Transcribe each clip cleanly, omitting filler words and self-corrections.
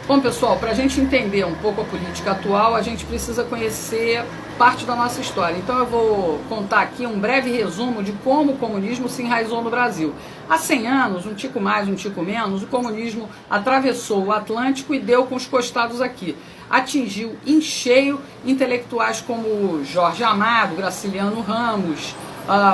Bom, pessoal, para a gente entender um pouco a política atual, a gente precisa conhecer parte da nossa história. Então eu vou contar aqui um breve resumo de como o comunismo se enraizou no Brasil. Há 100 anos, um tico mais, um tico menos, o comunismo atravessou o Atlântico e deu com os costados aqui. Atingiu em cheio intelectuais como Jorge Amado, Graciliano Ramos,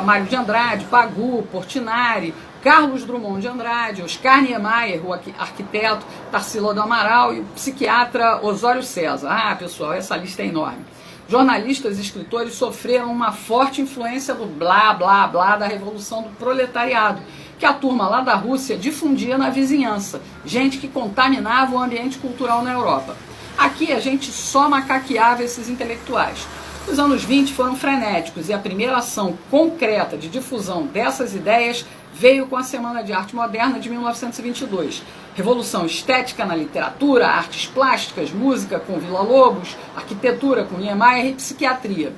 Mário de Andrade, Pagu, Portinari, Carlos Drummond de Andrade, Oscar Niemeyer, o arquiteto, Tarsila do Amaral e o psiquiatra Osório César. Ah, pessoal, essa lista é enorme. Jornalistas e escritores sofreram uma forte influência do blá, blá, blá da Revolução do Proletariado, que a turma lá da Rússia difundia na vizinhança, gente que contaminava o ambiente cultural na Europa. Aqui a gente só macaqueava esses intelectuais. Os anos 20 foram frenéticos e a primeira ação concreta de difusão dessas ideias veio com a Semana de Arte Moderna de 1922. Revolução estética na literatura, artes plásticas, música com Villa-Lobos, arquitetura com Niemeyer e psiquiatria.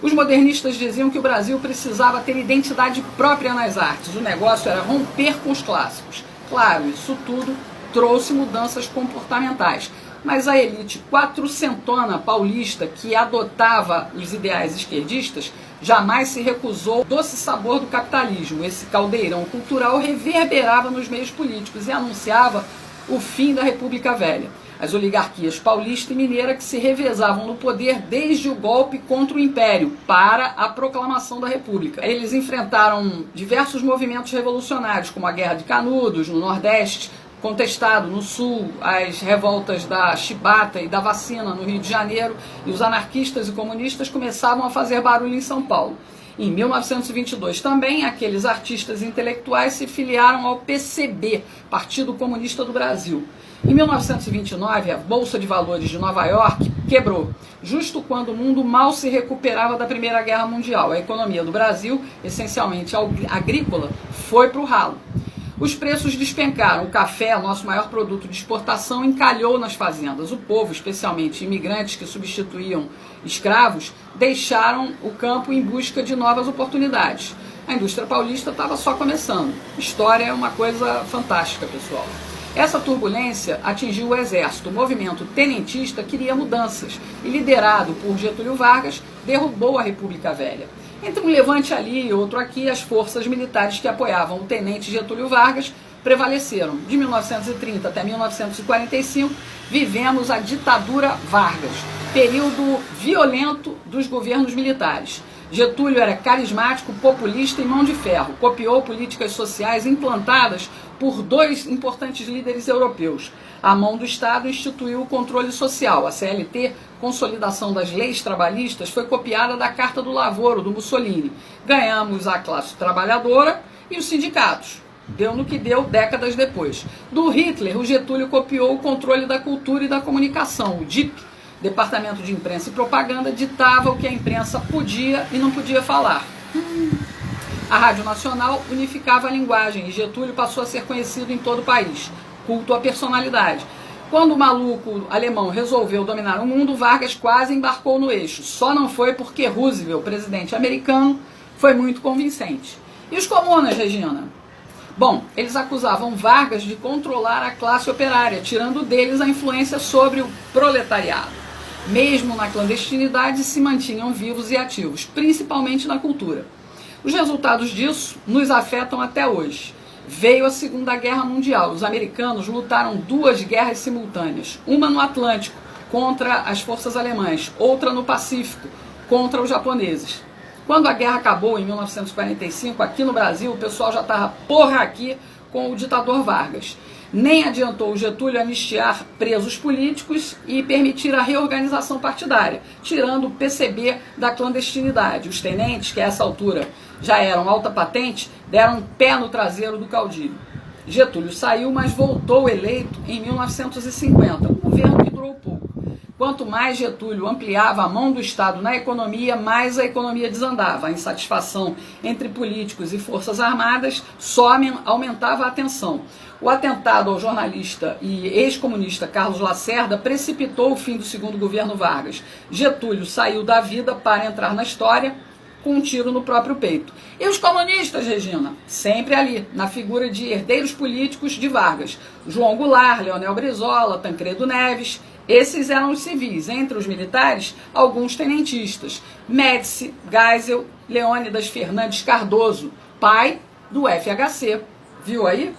Os modernistas diziam que o Brasil precisava ter identidade própria nas artes. O negócio era romper com os clássicos. Claro, isso tudo trouxe mudanças comportamentais. Mas a elite quatrocentona paulista que adotava os ideais esquerdistas jamais se recusou ao doce sabor do capitalismo. Esse caldeirão cultural reverberava nos meios políticos e anunciava o fim da República Velha. As oligarquias paulista e mineira que se revezavam no poder desde o golpe contra o Império para a proclamação da República. Eles enfrentaram diversos movimentos revolucionários, como a Guerra de Canudos, no Nordeste, contestado no Sul, as revoltas da chibata e da vacina no Rio de Janeiro, e os anarquistas e comunistas começavam a fazer barulho em São Paulo. Em 1922 também, aqueles artistas intelectuais se filiaram ao PCB, Partido Comunista do Brasil. Em 1929, a Bolsa de Valores de Nova York quebrou, justo quando o mundo mal se recuperava da Primeira Guerra Mundial. A economia do Brasil, essencialmente agrícola, foi para o ralo. Os preços despencaram, o café, nosso maior produto de exportação, encalhou nas fazendas. O povo, especialmente imigrantes que substituíam escravos, deixaram o campo em busca de novas oportunidades. A indústria paulista estava só começando. História é uma coisa fantástica, pessoal. Essa turbulência atingiu o exército. O movimento tenentista queria mudanças e, liderado por Getúlio Vargas, derrubou a República Velha. Entre um levante ali e outro aqui, as forças militares que apoiavam o tenente Getúlio Vargas prevaleceram. De 1930 até 1945, vivemos a ditadura Vargas, período violento dos governos militares. Getúlio era carismático, populista e mão de ferro. Copiou políticas sociais implantadas por dois importantes líderes europeus. A mão do Estado instituiu o controle social. A CLT, consolidação das leis trabalhistas, foi copiada da Carta do Lavoro, do Mussolini. Ganhamos a classe trabalhadora e os sindicatos. Deu no que deu décadas depois. Do Hitler, o Getúlio copiou o controle da cultura e da comunicação. O DIP, Departamento de Imprensa e Propaganda, ditava o que a imprensa podia e não podia falar. A Rádio Nacional unificava a linguagem e Getúlio passou a ser conhecido em todo o país. Culto à personalidade. Quando o maluco alemão resolveu dominar o mundo, Vargas quase embarcou no eixo. Só não foi porque Roosevelt, presidente americano, foi muito convincente. E os comunas, Regina? Bom, eles acusavam Vargas de controlar a classe operária, tirando deles a influência sobre o proletariado. Mesmo na clandestinidade, se mantinham vivos e ativos, principalmente na cultura. Os resultados disso nos afetam até hoje. Veio a Segunda Guerra Mundial. Os americanos lutaram duas guerras simultâneas. Uma no Atlântico, contra as forças alemãs. Outra no Pacífico, contra os japoneses. Quando a guerra acabou, em 1945, aqui no Brasil, o pessoal já estava aqui com o ditador Vargas. Nem adiantou o Getúlio anistiar presos políticos e permitir a reorganização partidária, tirando o PCB da clandestinidade. Os tenentes, que a essa altura já eram alta patente, deram um pé no traseiro do caudilho. Getúlio saiu, mas voltou eleito em 1950, um governo que durou pouco. Quanto mais Getúlio ampliava a mão do Estado na economia, mais a economia desandava. A insatisfação entre políticos e forças armadas só aumentava a tensão. O atentado ao jornalista e ex-comunista Carlos Lacerda precipitou o fim do segundo governo Vargas. Getúlio saiu da vida para entrar na história com um tiro no próprio peito. E os comunistas, Regina? Sempre ali, na figura de herdeiros políticos de Vargas. João Goulart, Leonel Brizola, Tancredo Neves. Esses eram os civis. Entre os militares, alguns tenentistas. Médici, Geisel, Leônidas Fernandes Cardoso, pai do FHC. Viu aí?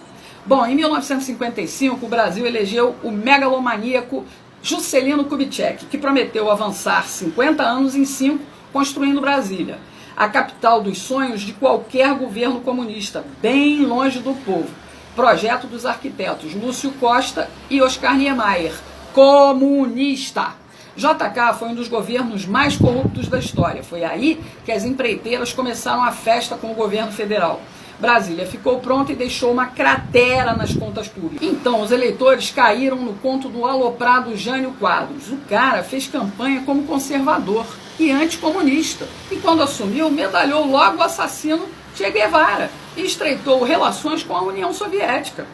Bom, em 1955, o Brasil elegeu o megalomaníaco Juscelino Kubitschek, que prometeu avançar 50 anos em 5, construindo Brasília, a capital dos sonhos de qualquer governo comunista, bem longe do povo. Projeto dos arquitetos Lúcio Costa e Oscar Niemeyer, comunista. JK foi um dos governos mais corruptos da história. Foi aí que as empreiteiras começaram a festa com o governo federal. Brasília ficou pronta e deixou uma cratera nas contas públicas. Então, os eleitores caíram no conto do aloprado Jânio Quadros. O cara fez campanha como conservador e anticomunista. E quando assumiu, medalhou logo o assassino Che Guevara e estreitou relações com a União Soviética.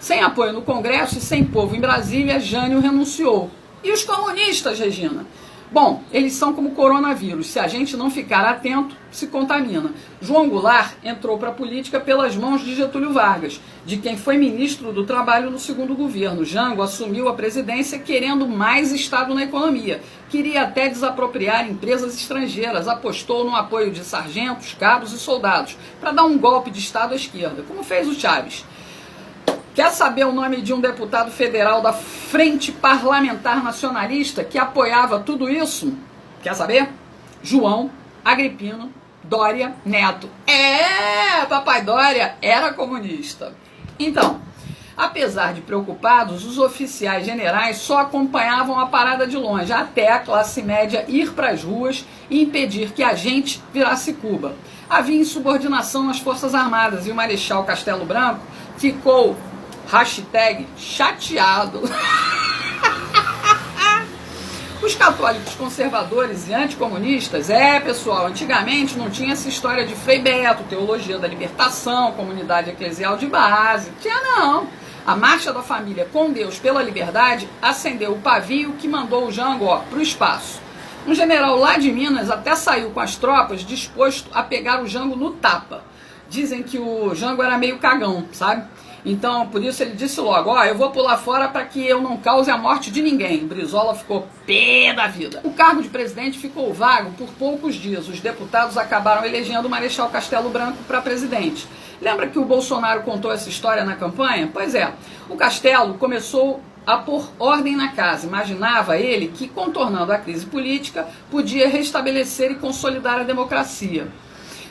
Sem apoio no Congresso e sem povo em Brasília, Jânio renunciou. E os comunistas, Regina? Bom, eles são como coronavírus. Se a gente não ficar atento, se contamina. João Goulart entrou para a política pelas mãos de Getúlio Vargas, de quem foi ministro do Trabalho no segundo governo. Jango assumiu a presidência querendo mais Estado na economia. Queria até desapropriar empresas estrangeiras. Apostou no apoio de sargentos, cabos e soldados para dar um golpe de Estado à esquerda, como fez o Chaves. Quer saber o nome de um deputado federal da Frente Parlamentar Nacionalista que apoiava tudo isso? Quer saber? João Agripino Doria Neto. Papai Doria era comunista. Então, apesar de preocupados, os oficiais generais só acompanhavam a parada de longe, até a classe média ir para as ruas e impedir que a gente virasse Cuba. Havia insubordinação nas Forças Armadas e o Marechal Castelo Branco ficou #chateado. Os católicos conservadores e anticomunistas, pessoal, antigamente não tinha essa história de Frei Beto, teologia da libertação, comunidade eclesial de base, tinha não. A Marcha da Família com Deus pela Liberdade acendeu o pavio que mandou o Jango para o espaço. Um general lá de Minas até saiu com as tropas disposto a pegar o Jango no tapa. Dizem que o Jango era meio cagão, sabe? Então, por isso ele disse logo, eu vou pular fora para que eu não cause a morte de ninguém. Brizola ficou pé da vida. O cargo de presidente ficou vago por poucos dias. Os deputados acabaram elegendo o Marechal Castelo Branco para presidente. Lembra que o Bolsonaro contou essa história na campanha? Pois é, o Castelo começou a pôr ordem na casa. Imaginava ele que, contornando a crise política, podia restabelecer e consolidar a democracia.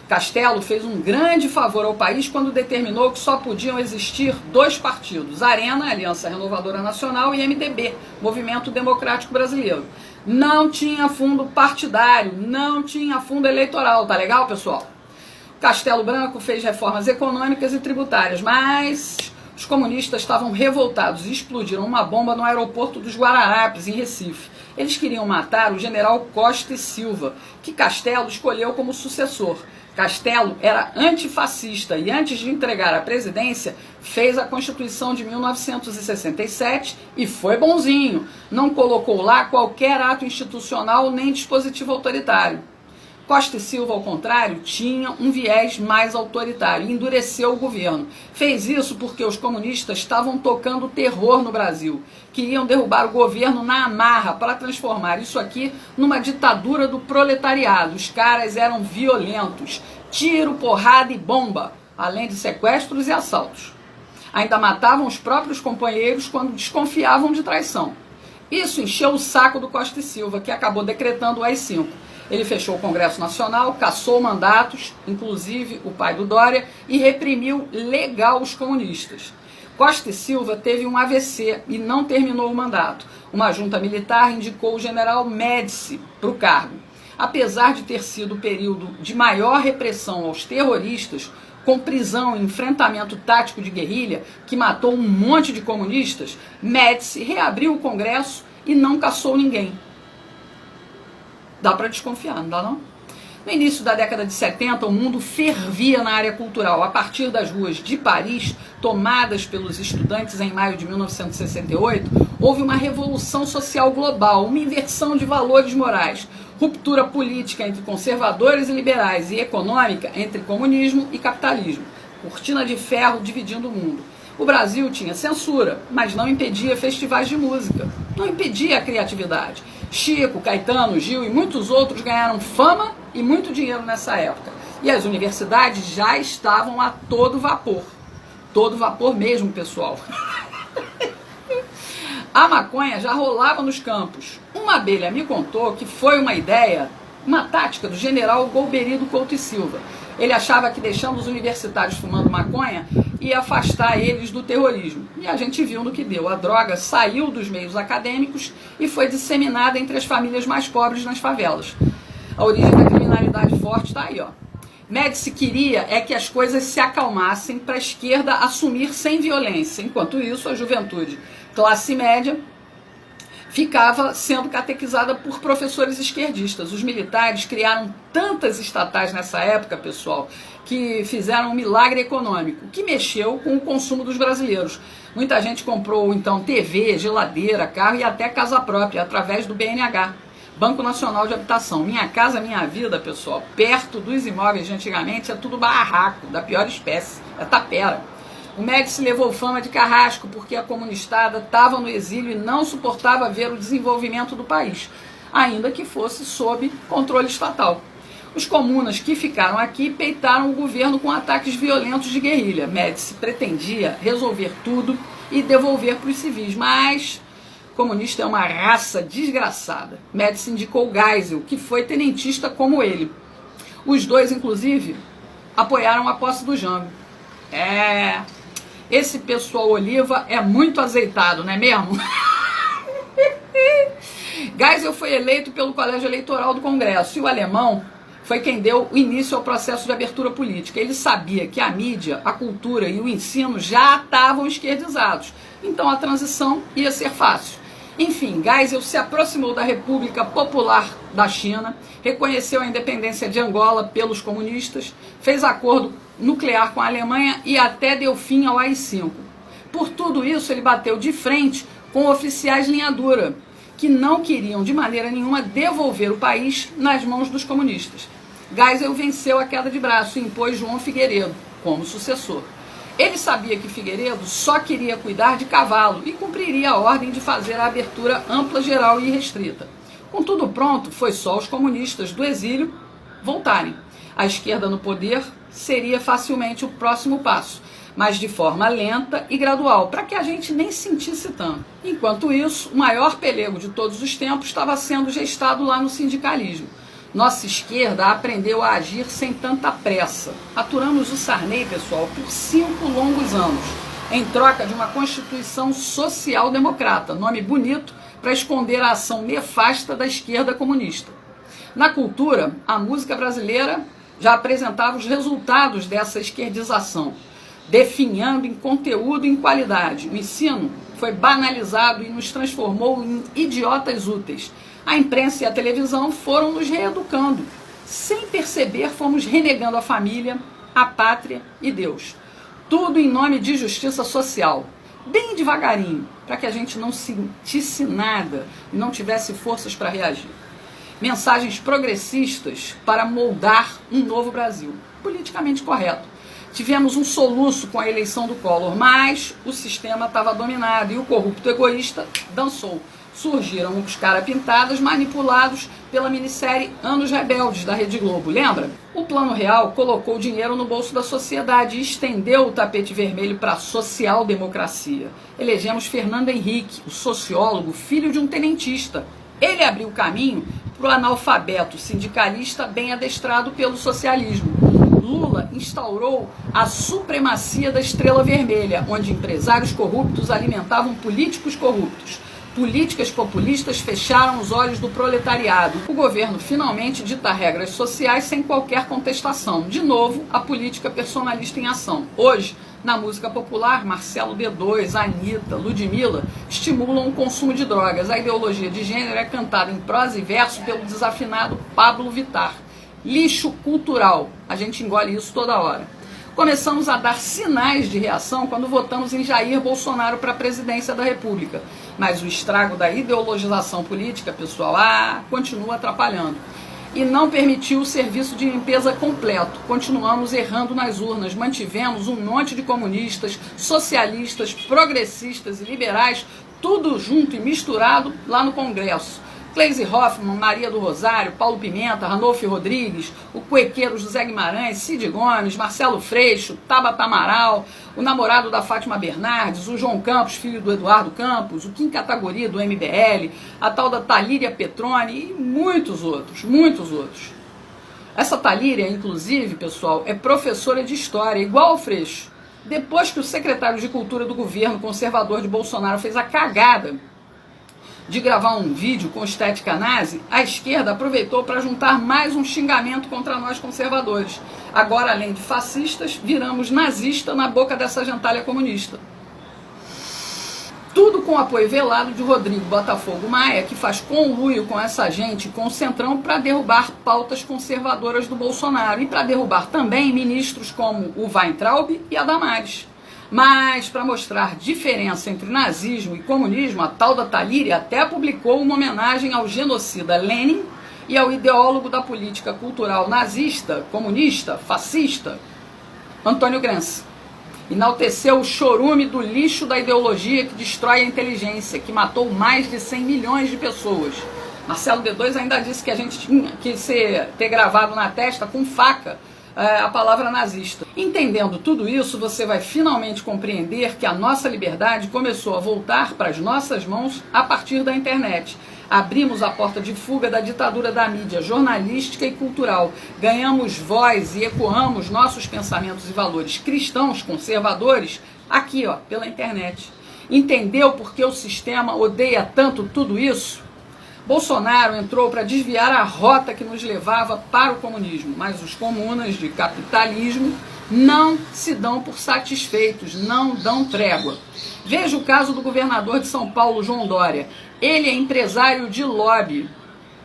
Castelo fez um grande favor ao país quando determinou que só podiam existir 2 partidos, Arena, Aliança Renovadora Nacional, e MDB, Movimento Democrático Brasileiro. Não tinha fundo partidário, não tinha fundo eleitoral, tá legal, pessoal? Castelo Branco fez reformas econômicas e tributárias, mas os comunistas estavam revoltados e explodiram uma bomba no aeroporto dos Guararapes, em Recife. Eles queriam matar o general Costa e Silva, que Castelo escolheu como sucessor. Castelo era antifascista e, antes de entregar a presidência, fez a Constituição de 1967 e foi bonzinho. Não colocou lá qualquer ato institucional nem dispositivo autoritário. Costa e Silva, ao contrário, tinha um viés mais autoritário e endureceu o governo. Fez isso porque os comunistas estavam tocando terror no Brasil. Queriam derrubar o governo na amarra para transformar isso aqui numa ditadura do proletariado. Os caras eram violentos. Tiro, porrada e bomba, além de sequestros e assaltos. Ainda matavam os próprios companheiros quando desconfiavam de traição. Isso encheu o saco do Costa e Silva, que acabou decretando o AI-5. Ele fechou o Congresso Nacional, cassou mandatos, inclusive o pai do Dória, e reprimiu legal os comunistas. Costa e Silva teve um AVC e não terminou o mandato. Uma junta militar indicou o general Médici para o cargo. Apesar de ter sido o período de maior repressão aos terroristas, com prisão e enfrentamento tático de guerrilha, que matou um monte de comunistas, Médici reabriu o Congresso e não cassou ninguém. Dá para desconfiar, não dá não? No início da década de 70, o mundo fervia na área cultural. A partir das ruas de Paris, tomadas pelos estudantes em maio de 1968, houve uma revolução social global, uma inversão de valores morais, ruptura política entre conservadores e liberais e econômica entre comunismo e capitalismo. Cortina de ferro dividindo o mundo. O Brasil tinha censura, mas não impedia festivais de música, não impedia a criatividade. Chico, Caetano, Gil e muitos outros ganharam fama e muito dinheiro nessa época. E as universidades já estavam a todo vapor mesmo, pessoal. A maconha já rolava nos campos. Uma abelha me contou que foi uma ideia, uma tática do general Golbery Couto e Silva. Ele achava que deixando os universitários fumando maconha ia afastar eles do terrorismo. E a gente viu no que deu. A droga saiu dos meios acadêmicos e foi disseminada entre as famílias mais pobres nas favelas. A origem da criminalidade forte está aí, ó. Médici queria é que as coisas se acalmassem para a esquerda assumir sem violência. Enquanto isso, a juventude classe média ficava sendo catequizada por professores esquerdistas. Os militares criaram tantas estatais nessa época, pessoal, que fizeram um milagre econômico, que mexeu com o consumo dos brasileiros. Muita gente comprou, então, TV, geladeira, carro e até casa própria, através do BNH, Banco Nacional de Habitação. Minha Casa Minha Vida, pessoal, perto dos imóveis de antigamente, é tudo barraco, da pior espécie, é tapera. O Médici levou fama de carrasco porque a comunistada estava no exílio e não suportava ver o desenvolvimento do país, ainda que fosse sob controle estatal. Os comunas que ficaram aqui peitaram o governo com ataques violentos de guerrilha. Médici pretendia resolver tudo e devolver para os civis, mas comunista é uma raça desgraçada. Médici indicou Geisel, que foi tenentista como ele. Os dois, inclusive, apoiaram a posse do Jango. Esse pessoal Oliva é muito azeitado, não é mesmo? Geisel foi eleito pelo Colégio Eleitoral do Congresso e o alemão foi quem deu início ao processo de abertura política. Ele sabia que a mídia, a cultura e o ensino já estavam esquerdizados, então a transição ia ser fácil. Enfim, Geisel se aproximou da República Popular da China, reconheceu a independência de Angola pelos comunistas, fez acordo nuclear com a Alemanha e até deu fim ao AI-5. Por tudo isso, ele bateu de frente com oficiais linha dura, que não queriam de maneira nenhuma devolver o país nas mãos dos comunistas. Geisel venceu a queda de braço e impôs João Figueiredo como sucessor. Ele sabia que Figueiredo só queria cuidar de cavalo e cumpriria a ordem de fazer a abertura ampla, geral e restrita. Com tudo pronto, foi só os comunistas do exílio voltarem. A esquerda no poder seria facilmente o próximo passo, mas de forma lenta e gradual, para que a gente nem sentisse tanto. Enquanto isso, o maior pelego de todos os tempos estava sendo gestado lá no sindicalismo. Nossa esquerda aprendeu a agir sem tanta pressa. Aturamos o Sarney, pessoal, por 5 longos anos, em troca de uma Constituição social-democrata, nome bonito para esconder a ação nefasta da esquerda comunista. Na cultura, a música brasileira já apresentava os resultados dessa esquerdização, definhando em conteúdo e em qualidade. O ensino foi banalizado e nos transformou em idiotas úteis. A imprensa e a televisão foram nos reeducando. Sem perceber, fomos renegando a família, a pátria e Deus. Tudo em nome de justiça social. Bem devagarinho, para que a gente não sentisse nada e não tivesse forças para reagir. Mensagens progressistas para moldar um novo Brasil. Politicamente correto. Tivemos um soluço com a eleição do Collor, mas o sistema estava dominado e o corrupto egoísta dançou. Surgiram os cara-pintadas manipulados pela minissérie Anos Rebeldes da Rede Globo, lembra? O Plano Real colocou dinheiro no bolso da sociedade e estendeu o tapete vermelho para a social-democracia. Elegemos Fernando Henrique, o sociólogo, filho de um tenentista. Ele abriu o caminho para o analfabeto sindicalista bem adestrado pelo socialismo. Lula instaurou a supremacia da estrela vermelha, onde empresários corruptos alimentavam políticos corruptos. Políticas populistas fecharam os olhos do proletariado. O governo finalmente dita regras sociais sem qualquer contestação. De novo, a política personalista em ação. Hoje, na música popular, Marcelo D2, Anitta, Ludmilla estimulam o consumo de drogas. A ideologia de gênero é cantada em prosa e verso pelo desafinado Pablo Vittar. lixo cultural. A gente engole isso toda hora. Começamos a dar sinais de reação quando votamos em Jair Bolsonaro para a presidência da República. Mas o estrago da ideologização política, pessoal, continua atrapalhando. E não permitiu o serviço de limpeza completo. Continuamos errando nas urnas, mantivemos um monte de comunistas, socialistas, progressistas e liberais, tudo junto e misturado lá no Congresso. Gleisi Hoffmann, Maria do Rosário, Paulo Pimenta, Ranolfo Rodrigues, o cuequeiro José Guimarães, Cid Gomes, Marcelo Freixo, Tabata Amaral, o namorado da Fátima Bernardes, o João Campos, filho do Eduardo Campos, o Kim Kataguiri do MBL, a tal da Talíria Petroni e muitos outros, muitos outros. Essa Talíria, inclusive, pessoal, é professora de história, igual ao Freixo. Depois que o secretário de Cultura do governo conservador de Bolsonaro fez a cagada de gravar um vídeo com estética nazi, a esquerda aproveitou para juntar mais um xingamento contra nós conservadores. Agora, além de fascistas, viramos nazista na boca dessa gentalha comunista. Tudo com o apoio velado de Rodrigo Botafogo Maia, que faz conluio com essa gente, com o Centrão, para derrubar pautas conservadoras do Bolsonaro e para derrubar também ministros como o Weintraub e a Damares. Mas, para mostrar diferença entre nazismo e comunismo, a tal da Talíria até publicou uma homenagem ao genocida Lenin e ao ideólogo da política cultural nazista, comunista, fascista, Antônio Gramsci. Enalteceu o chorume do lixo da ideologia que destrói a inteligência, que matou mais de 100 milhões de pessoas. Marcelo D2 ainda disse que a gente tinha que ter gravado na testa com faca a palavra nazista. Entendendo tudo isso, você vai finalmente compreender que a nossa liberdade começou a voltar para as nossas mãos a partir da internet. Abrimos a porta de fuga da ditadura da mídia jornalística e cultural. Ganhamos voz e ecoamos nossos pensamentos e valores cristãos, conservadores, aqui, pela internet. Entendeu por que o sistema odeia tanto tudo isso? Bolsonaro entrou para desviar a rota que nos levava para o comunismo, mas os comunas de capitalismo não se dão por satisfeitos, não dão trégua. Veja o caso do governador de São Paulo, João Dória. Ele é empresário de lobby.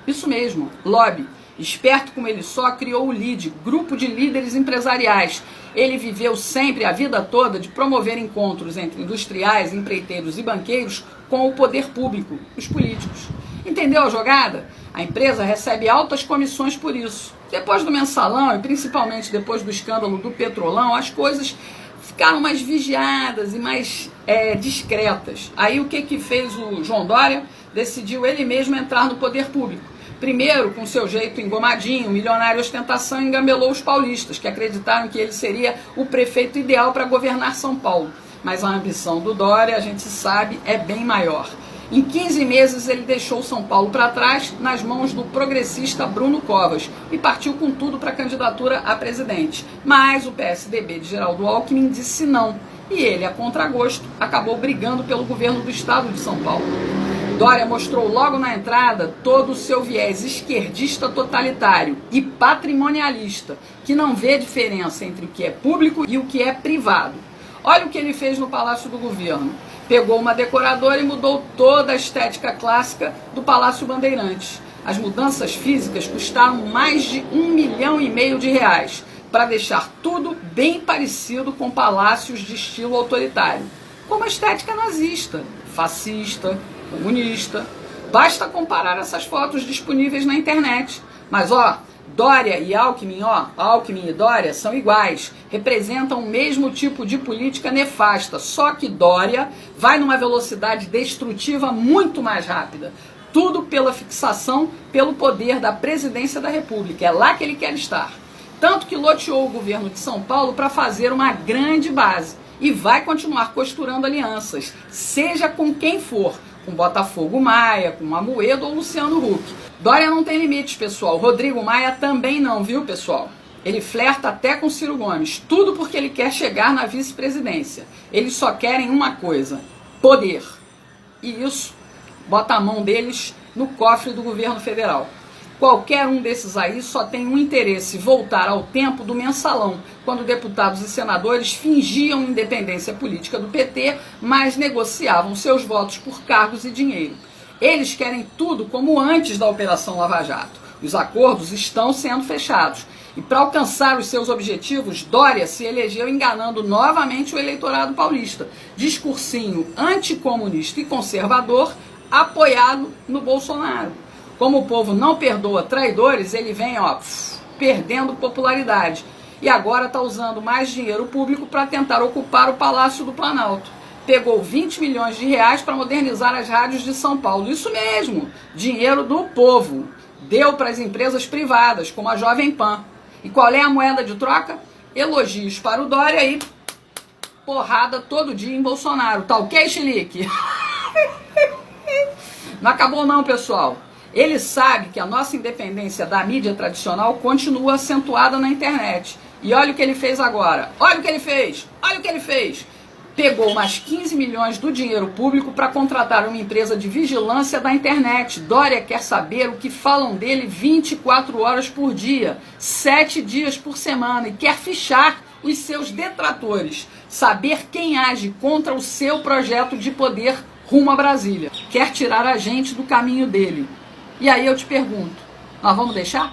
Isso mesmo, lobby. Esperto como ele só, criou o LIDE, Grupo de Líderes Empresariais. Ele viveu sempre, a vida toda, de promover encontros entre industriais, empreiteiros e banqueiros com o poder público, os políticos. Entendeu a jogada? A empresa recebe altas comissões por isso. Depois do mensalão e principalmente depois do escândalo do Petrolão, as coisas ficaram mais vigiadas e mais discretas. Aí o que fez o João Dória? Decidiu ele mesmo entrar no poder público. Primeiro, com seu jeito engomadinho, milionário ostentação, engambelou os paulistas, que acreditaram que ele seria o prefeito ideal para governar São Paulo. Mas a ambição do Dória, a gente sabe, é bem maior. Em 15 meses ele deixou São Paulo para trás nas mãos do progressista Bruno Covas e partiu com tudo para a candidatura a presidente. Mas o PSDB de Geraldo Alckmin disse não e ele, a contragosto, acabou brigando pelo governo do estado de São Paulo. Dória mostrou logo na entrada todo o seu viés esquerdista totalitário e patrimonialista, que não vê diferença entre o que é público e o que é privado. Olha o que ele fez no Palácio do Governo. Pegou uma decoradora e mudou toda a estética clássica do Palácio Bandeirantes. As mudanças físicas custaram mais de R$1,5 milhão para deixar tudo bem parecido com palácios de estilo autoritário, como a estética nazista, fascista, comunista. Basta comparar essas fotos disponíveis na internet. Mas Dória e Alckmin, Alckmin e Dória são iguais, representam o mesmo tipo de política nefasta, só que Dória vai numa velocidade destrutiva muito mais rápida. Tudo pela fixação, pelo poder da presidência da República, é lá que ele quer estar. Tanto que loteou o governo de São Paulo para fazer uma grande base e vai continuar costurando alianças, seja com quem for, com Botafogo Maia, com Amoedo ou Luciano Huck. Dória não tem limites, pessoal. Rodrigo Maia também não, viu, pessoal? Ele flerta até com Ciro Gomes. Tudo porque ele quer chegar na vice-presidência. Eles só querem uma coisa: poder. E isso bota a mão deles no cofre do governo federal. Qualquer um desses aí só tem um interesse: voltar ao tempo do mensalão, quando deputados e senadores fingiam independência política do PT, mas negociavam seus votos por cargos e dinheiro. Eles querem tudo como antes da Operação Lava Jato. Os acordos estão sendo fechados. E para alcançar os seus objetivos, Dória se elegeu enganando novamente o eleitorado paulista. Discursinho anticomunista e conservador, apoiado no Bolsonaro. Como o povo não perdoa traidores, ele vem, perdendo popularidade. E agora está usando mais dinheiro público para tentar ocupar o Palácio do Planalto. Pegou 20 milhões de reais para modernizar as rádios de São Paulo. Isso mesmo, dinheiro do povo. Deu para as empresas privadas, como a Jovem Pan. E qual é a moeda de troca? Elogios para o Dória e porrada todo dia em Bolsonaro. Tá ok, Chilique? Não acabou não, pessoal. Ele sabe que a nossa independência da mídia tradicional continua acentuada na internet. E olha o que ele fez agora. Olha o que ele fez. Olha o que ele fez. Pegou mais 15 milhões do dinheiro público para contratar uma empresa de vigilância da internet. Dória quer saber o que falam dele 24 horas por dia, 7 dias por semana, e quer fichar os seus detratores, saber quem age contra o seu projeto de poder rumo a Brasília. Quer tirar a gente do caminho dele. E aí eu te pergunto, nós vamos deixar?